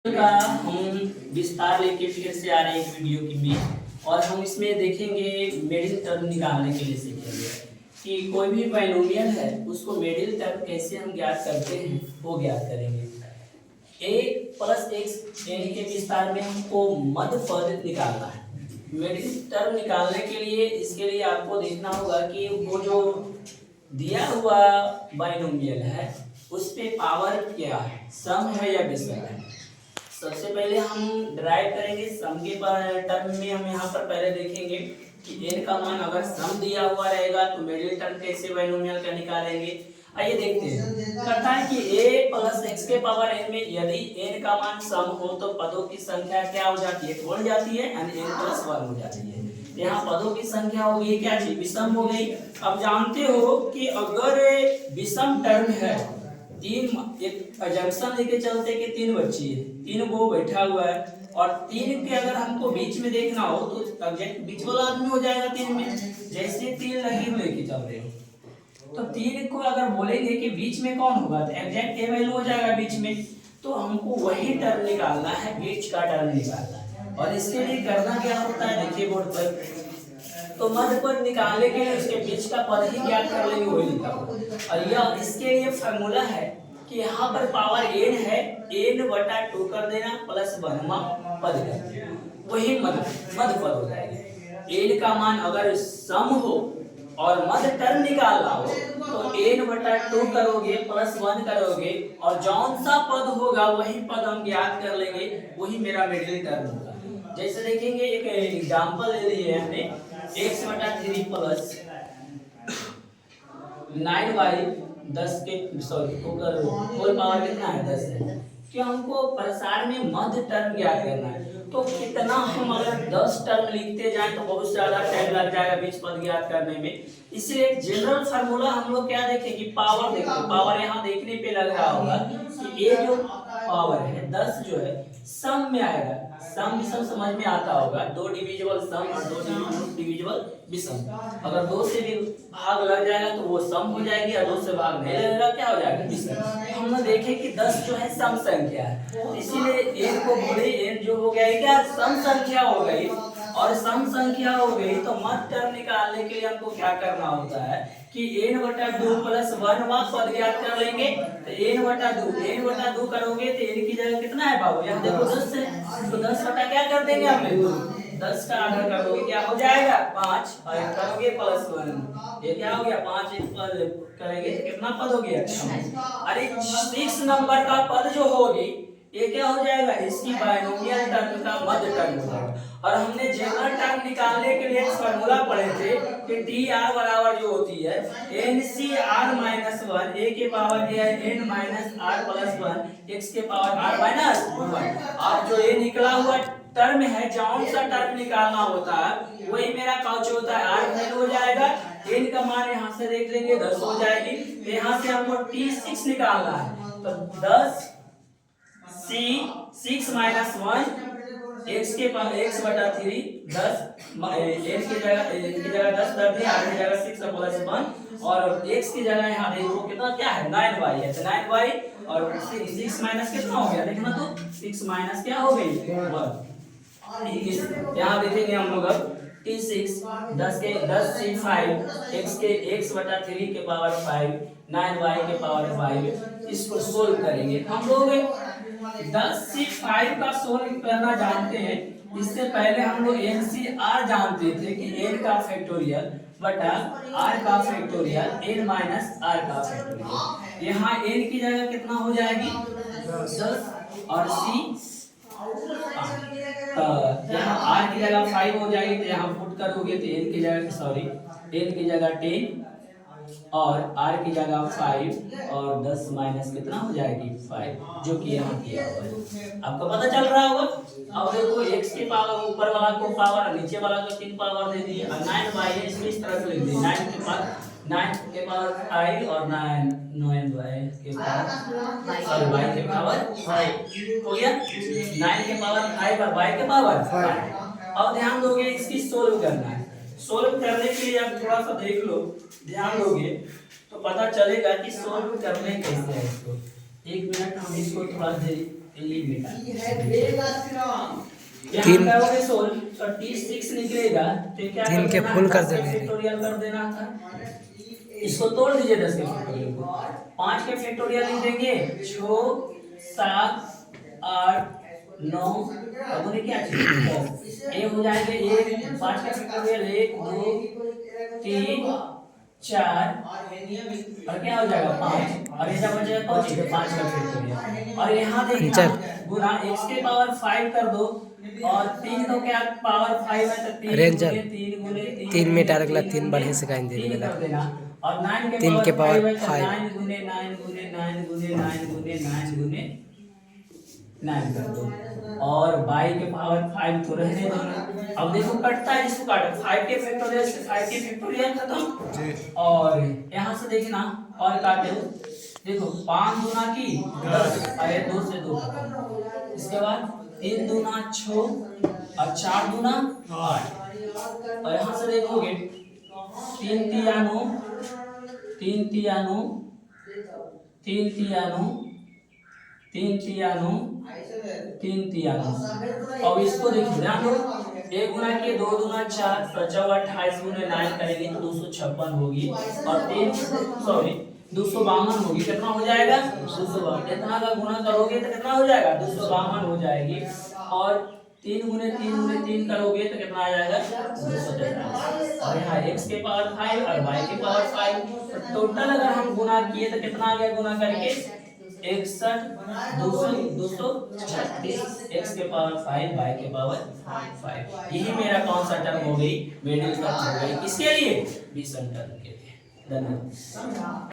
का हम विस्तार लेके फिर से आ रहे हैं एक वीडियो की में। और हम इसमें देखेंगे मिडिल टर्म निकालने के लिए सीखेंगे कि कोई भी बाइनोमियल है उसको मिडिल टर्म कैसे हम ज्ञात करते हैं वो ज्ञात करेंगे। a प्लस एक्स यानी के विस्तार में हमको मध्य पद निकालना है। मिडिल टर्म निकालने के लिए इसके लिए आपको देखना होगा कि वो जो दिया हुआ बाइनोमियल है उस पे पावर क्या है, सम है या विषम है। सबसे पहले हम ड्राइव करेंगे सम के टर्म में। हम यहाँ पर पहले देखेंगे कि n का मान अगर सम दिया हुआ रहेगा तो मिडिल टर्म कैसे बाइनोमियल का निकालेंगे। आइए देखते हैं। कहता है कि a प्लस एक्स के पावर n में यदि n का मान सम हो तो पदों की संख्या क्या हो जाती है, बढ़ जाती है, यानी n प्लस 1 हो जाती है। यहाँ पदों की संख्या हो गई क्या चीज, विषम हो गई। अब जानते हो कि अगर विषम टर्म है, तीन एक जंक्शन लेके चलते कि तीन बच्ची है, तीन वो बैठा हुआ है और तीन के अगर हमको बीच में देखना हो तो एग्जैक्ट बीच वाला आदमी हो जाएगा तीन में। जैसे तीन लगी हुई लेके चल रहे हो तो तीन को अगर बोलेंगे कि बीच में कौन होगा तो एग्जैक्ट ए वैल्यू हो जाएगा बीच में। तो हमको वही टर्म निकालना है, बीच का टर्म निकालना है। और इसके लिए करना क्या होता है, देखिए बोर्ड पर, तो मध्य पद निकालने के लिए उसके बीच का पद ही ज्ञात कर लेंगे, वही लिखा होगा। और यह इसके लिए फार्मूला है कि यहाँ पर पावर n है, n/2 कर देना प्लस 1वां पद कर देना, वही मध्य पद हो जाएगा। n का मान अगर सम हो और मध्य टर्म निकालना हो तो n/2 करोगे प्लस 1 करोगे और जौन सा पद होगा वही पद हम ज्ञात कर लेंगे, वही मेरा मिडिल टर्म होगा। जैसे देखेंगे एक एग्जांपल ले लिए हमने, x/3 प्लस 9y 10 के सॉरी होल पावर कितना है, 10 है। कि हमको प्रसार में मध्य टर्म ज्ञात करना है तो कितना हम अगर 10 टर्म लिखते जाएं तो बहुत ज्यादा टाइम लग जाएगा बीच पद ज्ञात करने में। इसलिए एक जनरल फार्मूला हम लोग क्या देखें कि पावर देखो, पावर यहाँ देखने पे लग रहा होगा कि ये जो पावर है 10 जो है सम में आएगा। सम विषम समझ में आता होगा, दो डिविजिबल सम और दो डिविजिबल विषम। अगर दो से भी भाग लग जाएगा तो वो सम हो जाएगी और दो से भाग नहीं लगेगा क्या हो जाएगा, विषम। हमने देखे कि 10 जो है सम संख्या है, इसीलिए n को बोले n जो हो गया क्या, सम संख्या हो गई। और सम संख्या हो गई तो मध्य टर्म निकालने के लिए हमको क्या करना होता है कि n/2 प्लस 1वां पद ज्ञात कर लेंगे। तो n/2 करोगे तो n की जगह कितना है बाबू, यहाँ देखो 10 है तो 10 बटा क्या कर देंगे हमने 2, 10 का आधा करोगे क्या हो जाएगा 5 और करोगे प्लस 1, ये क्या हो गया 5 एक पद करेंगे तो कितना पद हो गया 6। अरे 6 नंबर का पद जो होगी ये क्या हो जाएगा, इसकी बाइनोमियल टर्म का मध्य टर्म हो जाएगा। और हमने जनरल टर्म निकालने के लिए फार्मूला पढ़े थे कि TR बराबर जो होती है NCR-1 a के power n minus r plus 1 x के पावर r माइनस 1। और जो ये निकला हुआ टर्म है, जौन सा टर्म निकालना होता है वही मेरा कौच होता है, r वैल्यू हो जाएगा। n का मान यहाँ से देख लेंगे 10 हो जाएगी, तो यहाँ से हमको T6 निकालना है। तो 10 C 6 माइनस 1 x के पावर x/3 10 n की जगह 10 कर दिया, r की जगह 6 प्लस 1 और x की जगह यहाँ देखो कितना क्या है 9y है, तो 9y और 6 माइनस कितना हो गया देखना, तो 6 माइनस क्या हो गई 1। यहाँ देखेंगे हम लोग अब T6 10 से 5 x/3 के पावर 5 9y के पावर 5, इसको सोल्व करेंगे हम लोग। 10 से 5 का सोल्व करना जानते हैं, इससे पहले हम लोग NCR जानते थे कि n का फैक्टोरियल बटा r का फैक्टोरियल n माइनस r का फैक्टोरियल। यहाँ n की जगह कितना हो जाएगी 10 और c यहाँ r की जगह 5 हो जाएगी, तो यहाँ पुट करोगे तो n की जगह सॉरी n की जगह 10 और r की जगह 5 और 10 माइनस कितना हो जाएगी 5, जो कि यहाँ किया हुआ है, आपको पता चल रहा होगा। अब देखो x के पावर ऊपर वाला को पावर नीचे वाला को 3 पावर दे दी और 9y इस तरह से लिख दी, 9 के पावर 5 और 9y के पावर और y के पावर 5 हो गया, 9 के पावर 5 और y के पावर 5। अब ध्यान दोगे इसकी सोल्व करना है। सोल्व करने के लिए आप थोड़ा सा देख लो, ध्यान दोगे तो पता चलेगा कि सोल्व करने कैसे है इसको। एक मिनट हम इसको थोड़ा तीन करोगे 36 निकलेगा तो क्या तीन के फुल कर देंगे। फैक्टोरियल कर देना था। इसको तोड़ दीजिए 10 के फैक्टोरियल को। 5 के फैक्टोरियल लिख देंगे 6 7 8 9 अब उन्हें क्या चाहिए 10। ये हो जाएगा 1 5 का फैक्टोरियल 1 2 3 4 और क्या हो जाएगा 5 और ये जब बचेगा कौन सी 5 का फैक्टोरियल और यहाँ देखना गुना x के पावर 5 कर दो और 3 तो क्या पावर 5 है तो 3 गुने 3 गुने 3 मीटर अगला 3 बढ़े से कहीं दे देगा कर देना और 9 के पावर 5 है तो 9 गुने 9 गुने 9 गुने 9 गुने 9 गुने 9 कर दो और y के पावर 5 तो रहने दो। अब देखो कटता है इसको काटो 5 के फैक्टोरियल से 5 के फैक्टोरियल खत्म और यहाँ से देखना और काटे देखो 5 दूना की 10 और 2 से 2 खत्म। इसके बाद 3 दूना 6 और 4 दूना 8 और यहाँ से देखोगे 3 तिया 9 3 तिया 9 3 तिया 9 3 तिया 9 3 तिया 9। अब इसको देखिए ध्यान दो 1 गुना के 2 दूना 4 28 गुने 9 करेंगे तो 256 होगी और 252 होगी। कितना हो जाएगा 252। इतना का गुना करोगे तो कितना हो जाएगा 252 हो जाएगी और 3 गुने 3 गुने 3 करोगे तो कितना आ जाएगा 243 और यहाँ x के पावर 5 और y के पावर 5 तो टोटल अगर हम गुना किए तो कितना आ गया गुना करके 61 236 x के पावर 5 y के पावर 5। यही मेरा कौन सा टर्म हो गई मिडिल टर्म हो गई किसके लिए विषम टर्म के लिए। धन्यवाद।